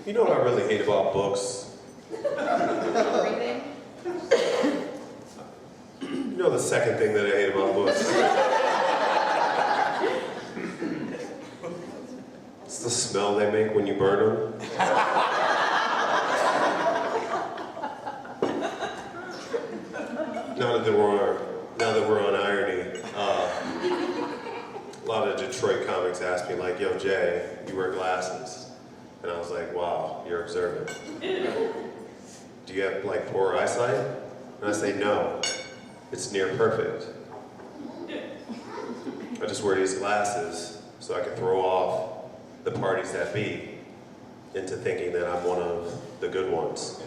You know what I really hate about books? Everything? You know the second thing that I hate about books? It's the smell they make when you burn them. Now that we're on irony, a lot of Detroit comics ask me like, yo Jay, you wear glasses. And I was like, wow, you're observant. Do you have like poor eyesight? And I say, no, it's near perfect. I just wear these glasses so I can throw off the parties that be into thinking that I'm one of the good ones.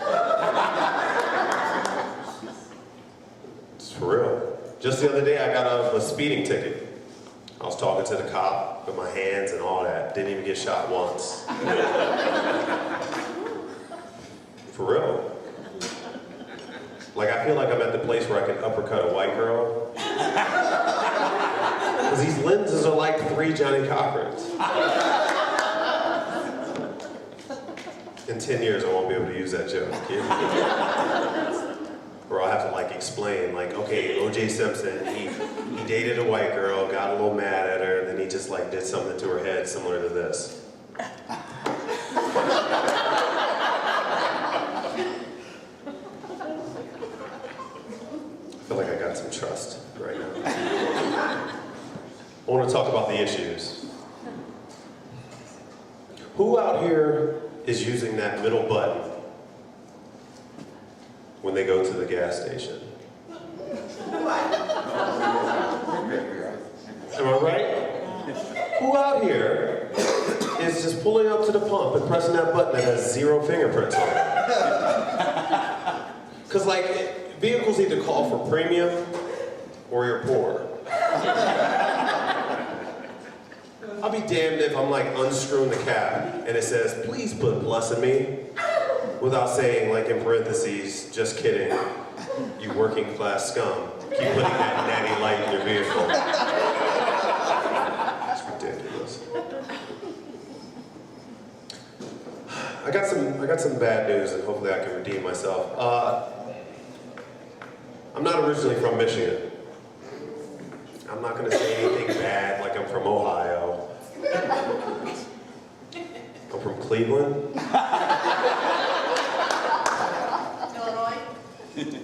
It's for real. Just the other day I got a speeding ticket. I was talking to the cop with my hands and all that. Didn't even get shot once. For real. Like I feel like I'm at the place where I can uppercut a white girl. Because these lenses are like 3 Johnny Cochran's. In 10 years I won't be able to use that joke. Or I'll have to like explain, like, okay, O.J. Simpson, he dated a white girl, got a little mad at her, and then he just like did something to her head similar to this. I feel like I got some trust right now. I want to talk about the issues. Who out here is using that middle button when they go to the gas station? Am I right? Who out here is just pulling up to the pump and pressing that button that has 0 fingerprints on it? Because like, vehicles either call for premium or you're poor. I'll be damned if I'm like unscrewing the cap and it says, please put bless in me, without saying like in parentheses, just kidding, you working class scum. Keep putting that natty light in your vehicle. It's ridiculous. I got some bad news and hopefully I can redeem myself. I'm not originally from Michigan. I'm not gonna say anything bad like I'm from Ohio. I'm from Cleveland. Illinois?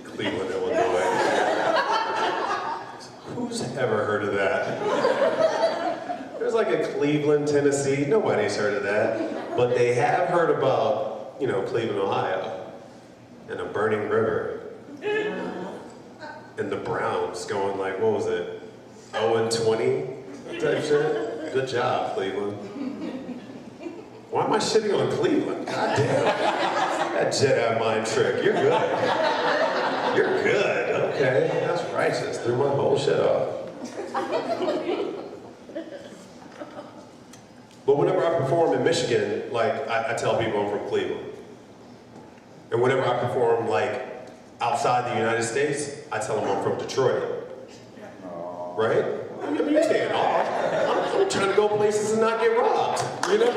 Cleveland, Illinois. Who's ever heard of that? There's like a Cleveland, Tennessee. Nobody's heard of that. But they have heard about, you know, Cleveland, Ohio. And a burning river. And the Browns going like, what was it? 0-20 type shit? Good job, Cleveland. Why am I shitting on Cleveland? God damn. That Jedi mind trick. You're good. You're good. Okay. That's righteous. Threw my whole shit off. But whenever I perform in Michigan, like, I tell people I'm from Cleveland. And whenever I perform, like, outside the United States, I tell them I'm from Detroit. Right? I mean, you can't off. I'm trying to go places and not get robbed, you know?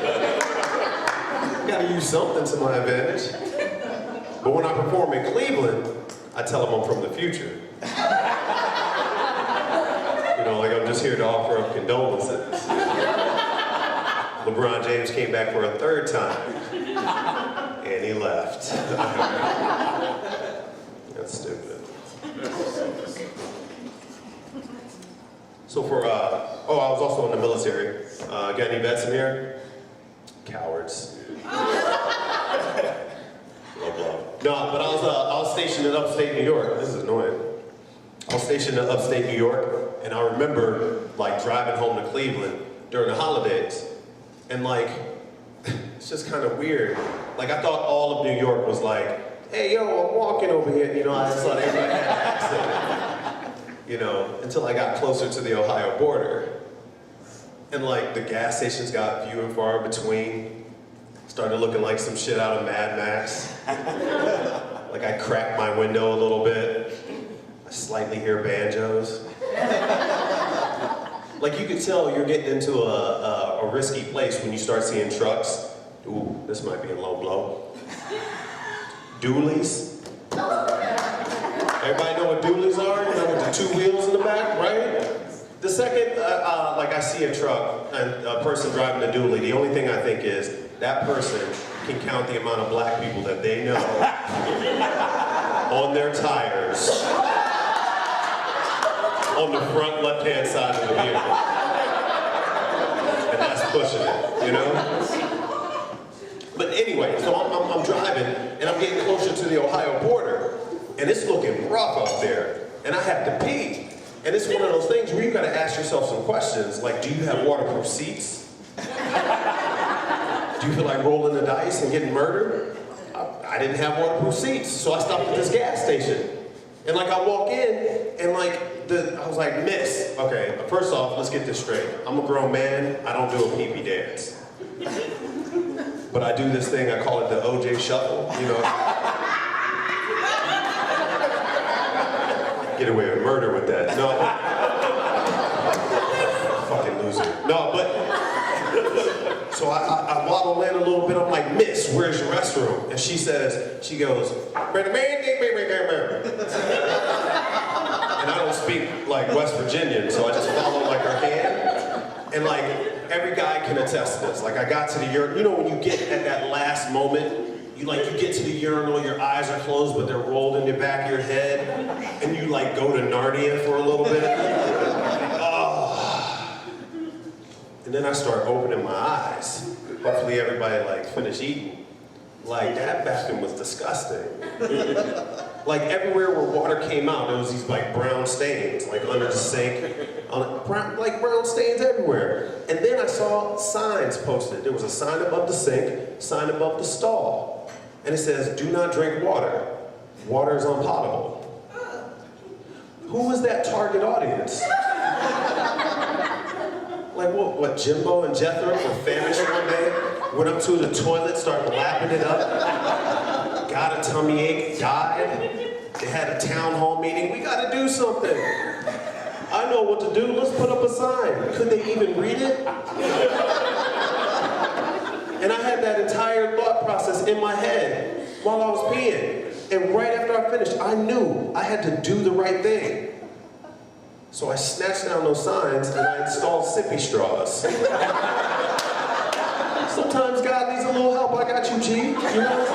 Gotta use something to my advantage. But when I perform in Cleveland, I tell them I'm from the future. You know, like I'm just here to offer up condolences. LeBron James came back for a 3rd time, and he left. That's stupid. So for, I was also in the military. Got any vets in here? Cowards. No, but I was stationed in upstate New York. This is annoying. I was stationed in upstate New York, and I remember like driving home to Cleveland during the holidays, and like, it's just kind of weird. Like I thought all of New York was like, hey yo, I'm walking over here. You know, I just thought everybody had an accent. You know, until I got closer to the Ohio border. And like the gas stations got few and far between. Started looking like some shit out of Mad Max. Like I cracked my window a little bit. I slightly hear banjos. Like you could tell you're getting into a risky place when you start seeing trucks Ooh, this might be a low blow. Dualies. Everybody know what dualies are? You know, with the 2 wheels in the back, right? The second, like I see a truck and a person driving a dually, the only thing I think is that person can count the amount of black people that they know on their tires on the front left-hand side of the vehicle. And that's pushing it, you know? But anyway, so I'm driving and I'm getting closer to the Ohio border and it's looking rough up there and I have to pee. And it's one of those things where you gotta ask yourself some questions like, do you have waterproof seats? Do you feel like rolling the dice and getting murdered? I didn't have waterproof seats, so I stopped at this gas station. And like I walk in and like, I was like, miss, okay, first off, let's get this straight. I'm a grown man, I don't do a pee-pee dance. But I do this thing, I call it the OJ shuffle, you know. Get away with murder with that. No. Fucking loser. No, but, so I waddle in a little bit, I'm like, miss, where's your restroom? And she goes, and I don't speak like West Virginian, so I just follow like her hand. And like, every guy can attest to this. Like I got to the urinal, you know when you get at that last moment, you get to the urinal, your eyes are closed, but they're rolled in the back of your head, and you like go to Narnia for a little bit. Oh. And then I start opening my eyes. Hopefully everybody like finished eating. Like that bathroom was disgusting. Like everywhere where water came out, there was these like brown stains, like under the sink, like brown stains everywhere. And then I saw signs posted. There was a sign above the sink, sign above the stall. And it says, do not drink water. Water is unpotable. Who was that target audience? Like what, Jimbo and Jethro were famished one day, went up to the toilet, started lapping it up, got a tummy ache, died. They had a town hall meeting, we gotta do something. I know what to do, let's put up a sign. Could they even read it? And I had that entire thought process in my head while I was peeing. And right after I finished, I knew I had to do the right thing. So I snatched down those signs and I installed sippy straws. Sometimes God needs a little help. I got you, G. You know?